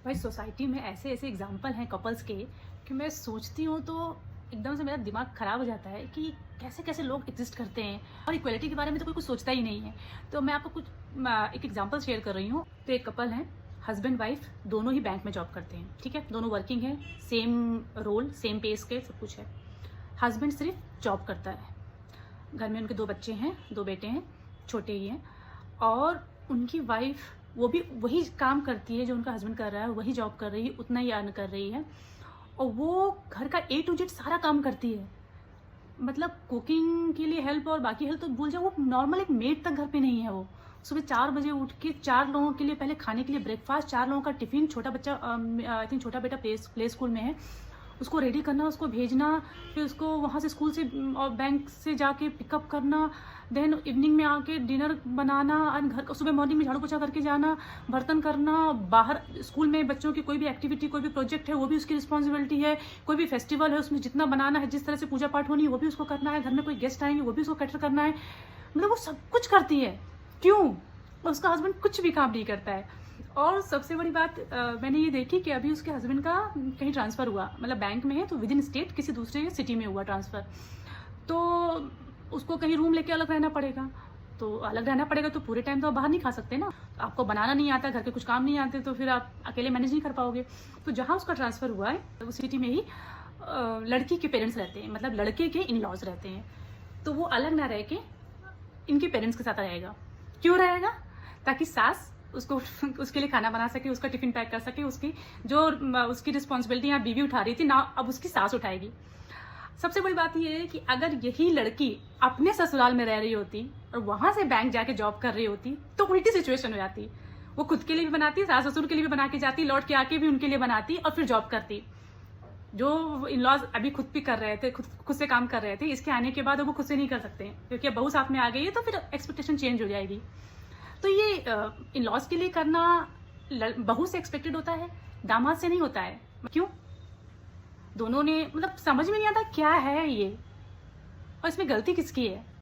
भाई सोसाइटी में ऐसे ऐसे एग्जाम्पल हैं कपल्स के कि मैं सोचती हूँ तो एकदम से मेरा दिमाग ख़राब हो जाता है कि कैसे कैसे लोग एग्जिस्ट करते हैं और इक्वलिटी के बारे में तो कोई कुछ सोचता ही नहीं है। तो मैं आपको एक एग्जांपल शेयर कर रही हूँ। तो एक कपल है, हस्बैंड वाइफ दोनों ही बैंक में जॉब करते हैं, ठीक है, दोनों वर्किंग है, same role same pay scale सब कुछ है। हस्बैंड सिर्फ जॉब करता है, घर में उनके 2 बच्चे हैं, 2 बेटे हैं, छोटे ही हैं, और उनकी वाइफ वो भी वही काम करती है जो उनका हस्बैंड कर रहा है, वही जॉब कर रही है, उतना ही अर्न कर रही है, और वो घर का A to Z सारा काम करती है। मतलब कुकिंग के लिए हेल्प और बाकी हेल्प तो भूल जाओ, वो नॉर्मल एक मेड तक घर पे नहीं है। वो सुबह 4 बजे उठ के 4 लोगों के लिए पहले खाने के लिए ब्रेकफास्ट, 4 लोगों का टिफिन, छोटा बच्चा आई थिंक छोटा बेटा प्ले स्कूल में है, उसको रेडी करना, उसको भेजना, फिर उसको वहाँ से स्कूल से और बैंक से जाके पिकअप करना, देन इवनिंग में आके डिनर बनाना, और घर सुबह मॉर्निंग में झाड़ू पोछा करके जाना, बर्तन करना, बाहर स्कूल में बच्चों की कोई भी एक्टिविटी, कोई भी प्रोजेक्ट है वो भी उसकी रिस्पॉन्सिबिलिटी है, कोई भी फेस्टिवल है उसमें जितना बनाना है, जिस तरह से पूजा पाठ होनी है वो भी उसको करना है, घर में कोई गेस्ट आएंगे वो भी उसको कैटर करना है। मतलब वो सब कुछ करती है। क्यों? उसका हस्बैंड कुछ भी काम नहीं करता है। और सबसे बड़ी बात मैंने ये देखी कि अभी उसके हस्बैंड का कहीं ट्रांसफ़र हुआ, मतलब बैंक में है तो विद इन स्टेट किसी दूसरे सिटी में हुआ ट्रांसफ़र, तो उसको कहीं रूम लेके अलग रहना पड़ेगा। तो अलग रहना पड़ेगा तो पूरे टाइम तो आप बाहर नहीं खा सकते ना, आपको बनाना नहीं आता, घर के कुछ काम नहीं आते, तो फिर आप अकेले मैनेज नहीं कर पाओगे। तो जहाँ उसका ट्रांसफ़र हुआ है उस सिटी में ही लड़की के पेरेंट्स रहते हैं, मतलब लड़के के इन लॉज रहते हैं, तो वो अलग ना रह के इनके पेरेंट्स के साथ रहेगा। क्यों रहेगा? ताकि सास उसको उसके लिए खाना बना सके, उसका टिफिन पैक कर सके, उसकी जो उसकी रिस्पॉन्सिबिलिटी यहाँ बीवी उठा रही थी ना, अब उसकी सास उठाएगी। सबसे बड़ी बात यह है कि अगर यही लड़की अपने ससुराल में रह रही होती और वहां से बैंक जाके जॉब कर रही होती तो उल्टी सिचुएशन हो जाती। वो खुद के लिए भी बनाती, सास ससुर के लिए भी बना के जाती, लौट के आके भी उनके लिए बनाती और फिर जॉब करती। जो इन लॉज अभी खुद भी कर रहे थे, खुद से काम कर रहे थे, इसके आने के बाद वो खुद से नहीं कर सकते क्योंकि अब बहू साथ में आ गई है, तो फिर एक्सपेक्टेशन चेंज हो जाएगी। तो ये इन लॉज के लिए करना बहू से एक्सपेक्टेड होता है, दामाद से नहीं होता है। क्यों? दोनों ने मतलब समझ में नहीं आता क्या है ये, और इसमें गलती किसकी है।